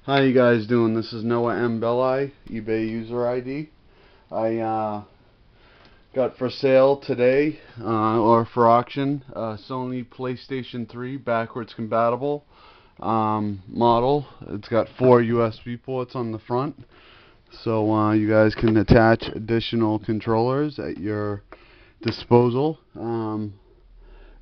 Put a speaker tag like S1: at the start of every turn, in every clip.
S1: How you guys doing? This is noahmbelli, eBay user ID. I got for sale today, or for auction, a Sony PlayStation 3 backwards compatible model. It's got 4 USB ports on the front, so you guys can attach additional controllers at your disposal.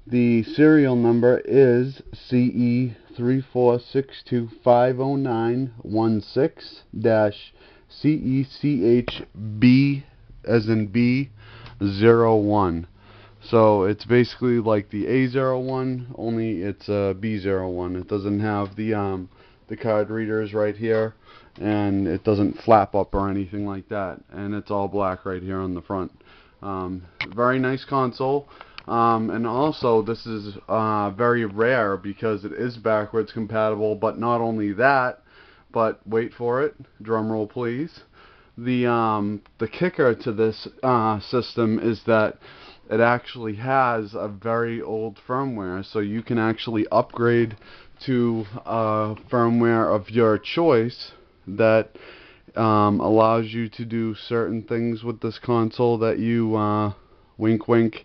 S1: The serial number is CE346250916-CECHB as in B01. So it's basically like the A01, only it's a B01. It doesn't have the card readers right here, and it doesn't flap up or anything like that. And it's all black right here on the front. Very nice console. And also, this is very rare because it is backwards compatible. But not only that, but wait for it, drum roll please. The kicker to this system is that it actually has a very old firmware, so you can actually upgrade to firmware of your choice that allows you to do certain things with this console that you wink wink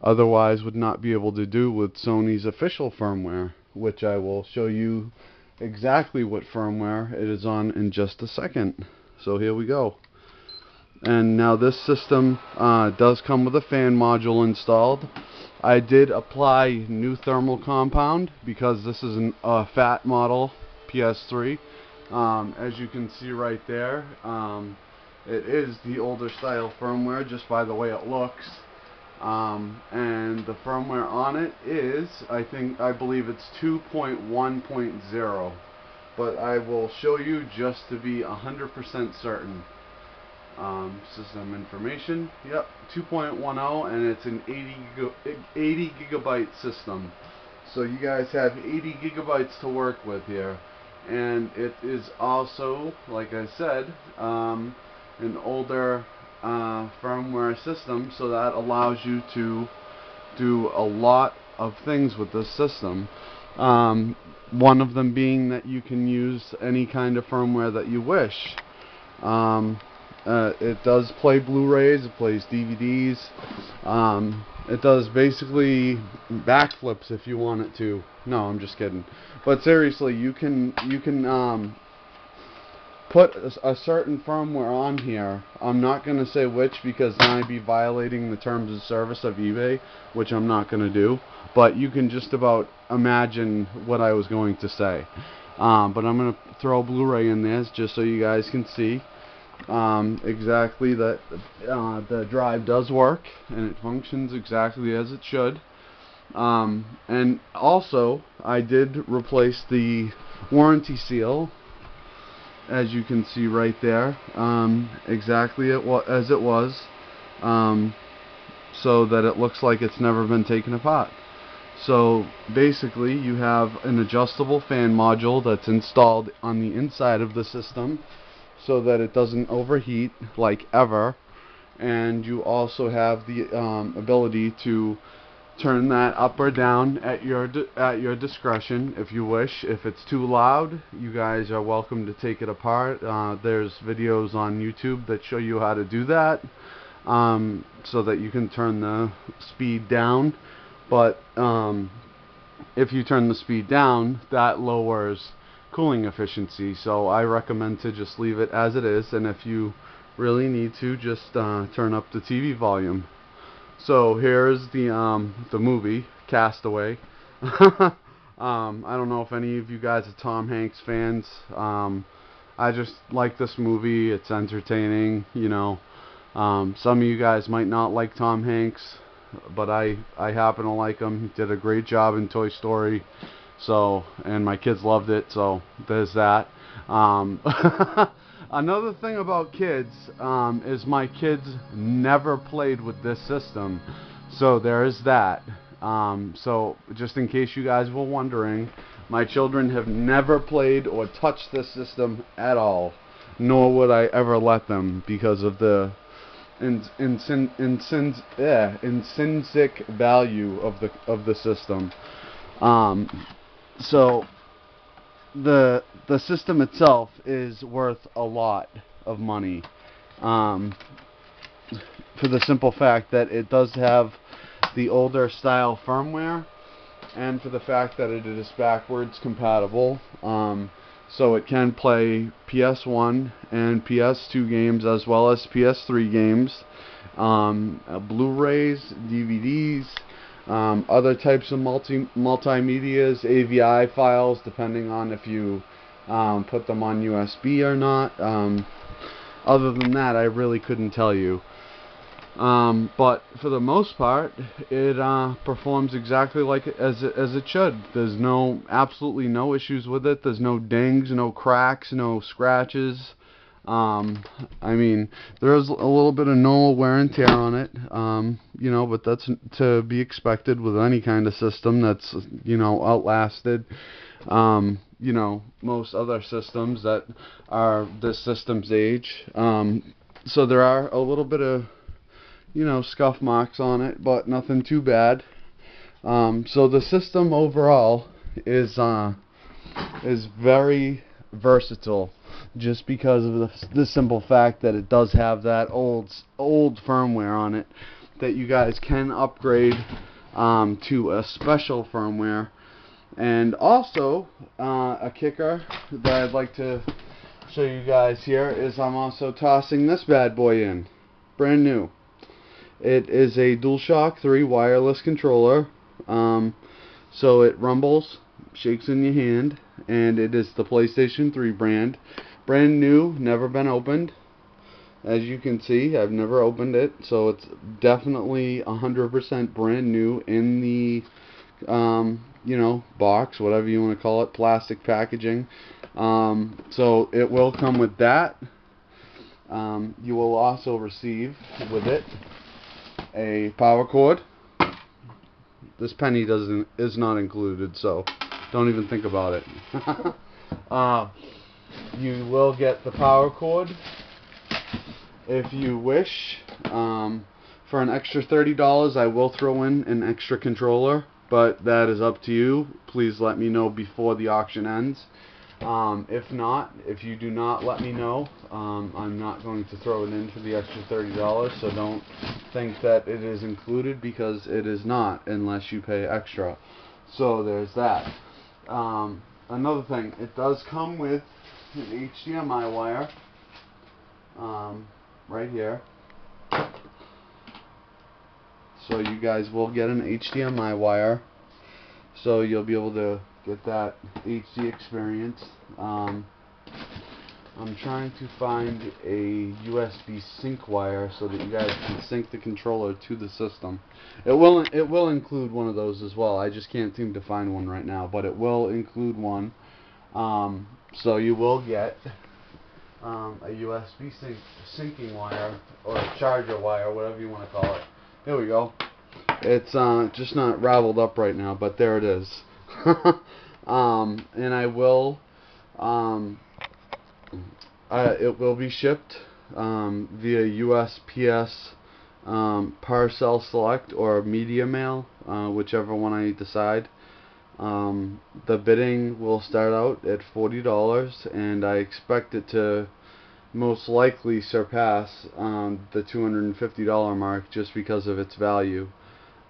S1: otherwise would not be able to do with Sony's official firmware, which I will show you exactly what firmware it is on in just a second. So here we go. And now this system does come with a fan module installed. I did apply new thermal compound because this is a fat model PS3. As you can see right there, it is the older style firmware just by the way it looks. And the firmware on it is, I believe it's 2.1.0, but I will show you just to be 100% certain. System information, yep, 2.10, and it's an 80 gigabyte system. So you guys have 80 gigabytes to work with here, and it is also, like I said, an older firmware system, so that allows you to do a lot of things with this system. One of them being that you can use any kind of firmware that you wish. It does play Blu-rays, it plays DVDs, it does basically backflips if you want it to. No, I'm just kidding. But seriously, you can put a certain firmware on here. I'm not going to say which because then I'd be violating the terms of service of eBay, which I'm not going to do. But you can just about imagine what I was going to say. But I'm going to throw a Blu-ray in there just so you guys can see exactly that the drive does work and it functions exactly as it should. And also, I did replace the warranty seal, as you can see right there, exactly as it was, so that it looks like it's never been taken apart. So basically you have an adjustable fan module that's installed on the inside of the system so that it doesn't overheat like ever, and you also have the ability to turn that up or down at your discretion if you wish. If it's too loud, you guys are welcome to take it apart. There's videos on YouTube that show you how to do that, so that you can turn the speed down. But if you turn the speed down, that lowers cooling efficiency, so I recommend to just leave it as it is, and if you really need to, just turn up the TV volume. So here's the movie Castaway. I don't know if any of you guys are Tom Hanks fans. I just like this movie. It's entertaining, you know. Some of you guys might not like Tom Hanks, but I happen to like him. He did a great job in Toy Story. So, and my kids loved it, so there's that. Another thing about kids is my kids never played with this system, so there is that. So just in case you guys were wondering, my children have never played or touched this system at all, nor would I ever let them because of the intrinsic value of the system. So the system itself is worth a lot of money, for the simple fact that it does have the older style firmware, and for the fact that it is backwards compatible, so it can play PS1 and PS2 games as well as PS3 games, Blu-rays, DVDs, other types of multimedias, AVI files, depending on if you put them on USB or not. Other than that, I really couldn't tell you. But for the most part, it performs exactly like as it should. There's absolutely no issues with it. There's no dings, no cracks, no scratches. I mean, there's a little bit of normal wear and tear on it, you know, but that's to be expected with any kind of system that's, you know, outlasted, you know, most other systems that are this system's age. So there are a little bit of, you know, scuff marks on it, but nothing too bad. So the system overall is very versatile, just because of the simple fact that it does have that old firmware on it that you guys can upgrade to a special firmware. And also a kicker that I'd like to show you guys here is I'm also tossing this bad boy in, brand new. It is a DualShock 3 wireless controller, so it rumbles, shakes in your hand, and it is the PlayStation 3 brand. Brand new, never been opened. As you can see, I've never opened it, so it's definitely 100% brand new in the, you know, box, whatever you want to call it, plastic packaging. So it will come with that. You will also receive with it a power cord. This penny is not included, so don't even think about it. You will get the power cord if you wish. For an extra $30, I will throw in an extra controller, but that is up to you. Please let me know before the auction ends. If you do not let me know, I'm not going to throw it in for the extra $30, so don't think that it is included, because it is not unless you pay extra. So there's that. Another thing, it does come with an HDMI wire right here. So you guys will get an HDMI wire, so you'll be able to get that HD experience. I'm trying to find a USB sync wire so that you guys can sync the controller to the system. It will include one of those as well. I just can't seem to find one right now, but it will include one. So you will get a USB syncing wire, or a charger wire, whatever you want to call it. There we go. It's just not raveled up right now, but there it is. And I will, it will be shipped via USPS Parcel Select or Media Mail, whichever one I decide. The bidding will start out at $40, and I expect it to most likely surpass the $250 mark just because of its value.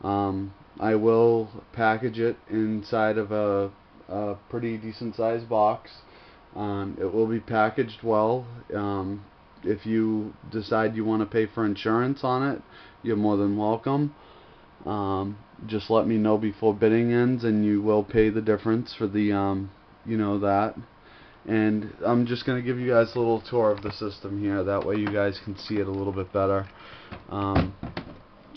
S1: I will package it inside of a pretty decent sized box. It will be packaged well. If you decide you want to pay for insurance on it, you're more than welcome. Just let me know before bidding ends, and you will pay the difference for the you know, that. And I'm just going to give you guys a little tour of the system here, that way you guys can see it a little bit better.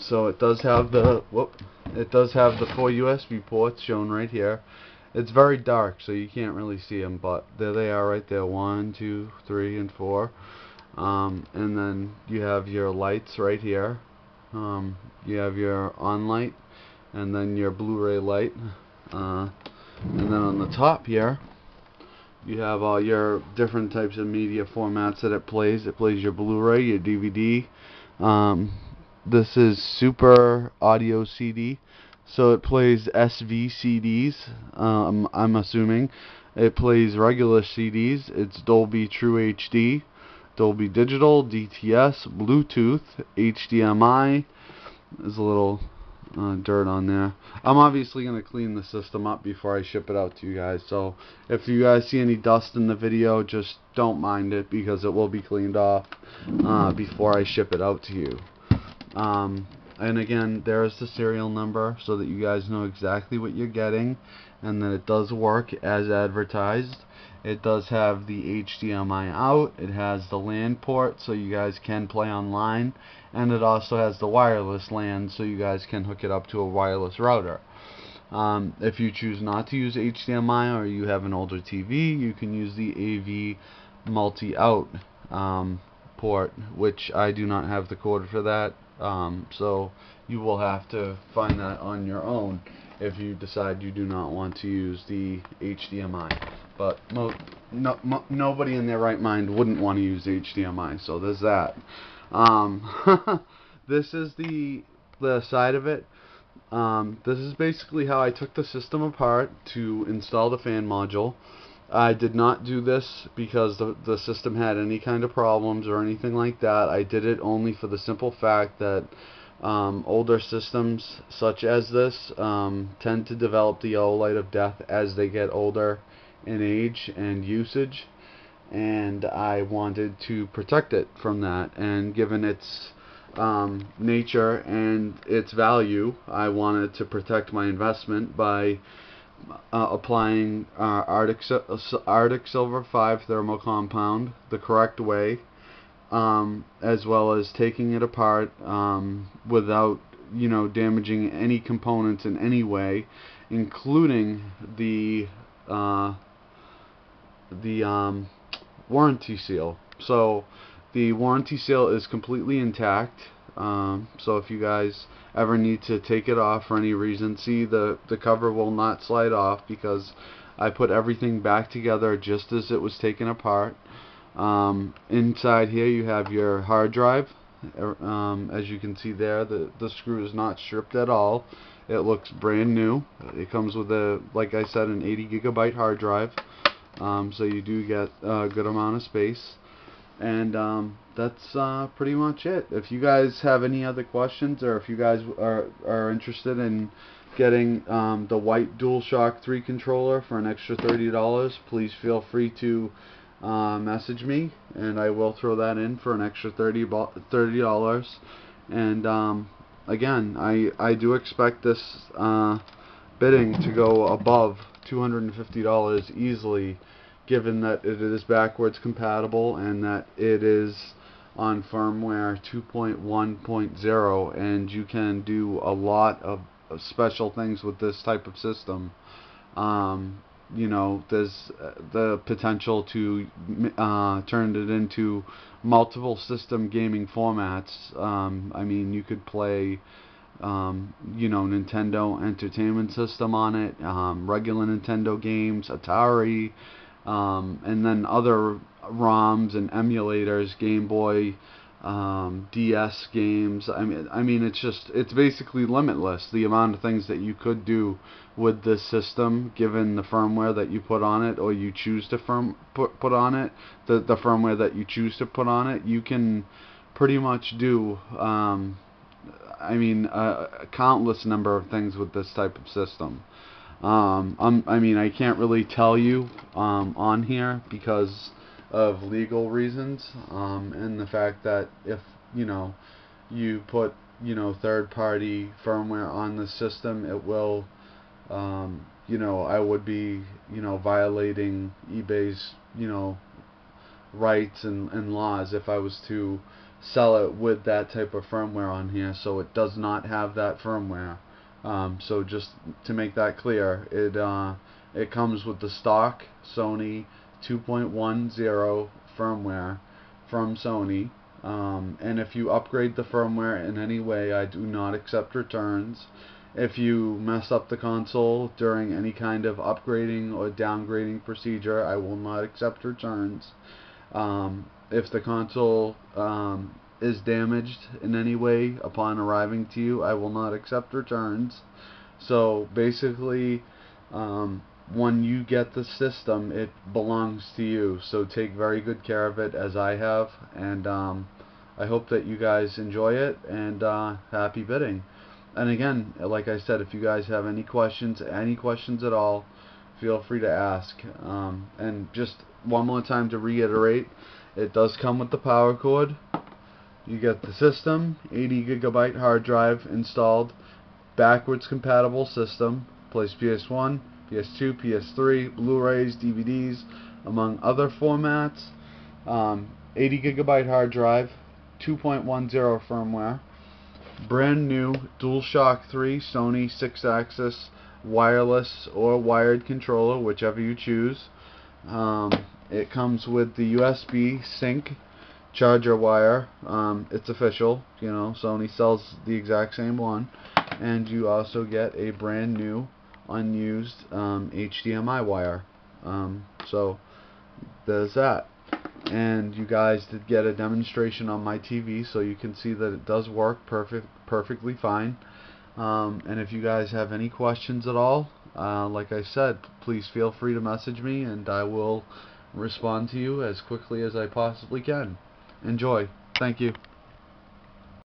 S1: So it does have the 4 USB ports shown right here. It's very dark, so you can't really see them, but there they are right there, 1, 2, 3, and 4. And then you have your lights right here. You have your on light, and then your Blu-ray light. And then on the top here, you have all your different types of media formats that it plays. It plays your Blu-ray, your DVD. This is Super Audio CD, So it plays SV CDs. I'm assuming it plays regular CDs. It's Dolby True HD, Dolby Digital, DTS, Bluetooth, HDMI. There's a little dirt on there. I'm obviously going to clean the system up before I ship it out to you guys. So if you guys see any dust in the video, just don't mind it, because it will be cleaned off before I ship it out to you. And again, there's the serial number so that you guys know exactly what you're getting, and that it does work as advertised. It does have the HDMI out, it has the LAN port so you guys can play online, and it also has the wireless LAN so you guys can hook it up to a wireless router. If you choose not to use HDMI, or you have an older TV, you can use the AV multi-out port, which I do not have the cord for that. So you will have to find that on your own if you decide you do not want to use the HDMI. But nobody in their right mind wouldn't want to use HDMI, so there's that. This is the side of it. This is basically how I took the system apart to install the fan module. I did not do this because the system had any kind of problems or anything like that. I did it only for the simple fact that older systems such as this tend to develop the yellow light of death as they get older in age and usage, and I wanted to protect it from that. And given its nature and its value, I wanted to protect my investment by applying Arctic Silver 5 thermal compound the correct way, as well as taking it apart without damaging any components in any way, including the warranty seal. So the warranty seal is completely intact. So if you guys ever need to take it off for any reason, see, the cover will not slide off because I put everything back together just as it was taken apart. Inside here you have your hard drive. As you can see there, the screw is not stripped at all. It looks brand new. It comes with like I said, an 80 gigabyte hard drive, so you do get a good amount of space. And that's pretty much it. If you guys have any other questions, or if you guys are interested in getting the white DualShock 3 controller for an extra $30, please feel free to message me, and I will throw that in for an extra $30. And again, I do expect this bidding to go above $250 easily, given that it is backwards compatible and that it is on firmware 2.1.0, and you can do a lot of special things with this type of system. There's the potential to turn it into multiple system gaming formats. I mean, you could play Nintendo Entertainment System on it, regular Nintendo games, Atari, and then other ROMs and emulators, Game Boy, DS games. I mean, it's basically limitless, the amount of things that you could do with this system, given the firmware that you put on it, or you choose to put on it, the firmware that you choose to put on it. You can pretty much do a countless number of things with this type of system. I can't really tell you on here because of legal reasons, and the fact that if you put third-party firmware on the system, it will I would be violating eBay's rights and laws if I was to sell it with that type of firmware on here. So it does not have that firmware. So just to make that clear, it comes with the stock Sony 2.10 firmware from Sony, and if you upgrade the firmware in any way, I do not accept returns. If you mess up the console during any kind of upgrading or downgrading procedure, I will not accept returns. If the console is damaged in any way upon arriving to you, I will not accept returns. So basically, when you get the system, it belongs to you. So take very good care of it, as I have, and I hope that you guys enjoy it, and happy bidding. And again, like I said, if you guys have any questions at all, feel free to ask. And just one more time to reiterate, it does come with the power cord. You get the system, 80 gigabyte hard drive installed, backwards compatible system, plays PS1, PS2, PS3, Blu-rays, DVDs, among other formats. 80 gigabyte hard drive, 2.10 firmware, brand new DualShock 3 Sony 6-axis wireless or wired controller, whichever you choose. It comes with the USB sync charger wire. It's official, you know, Sony sells the exact same one. And you also get a brand new unused HDMI wire. So there's that. And you guys did get a demonstration on my TV, so you can see that it does work perfectly fine. And if you guys have any questions at all, like I said, please feel free to message me, and I will respond to you as quickly as I possibly can. Enjoy. Thank you.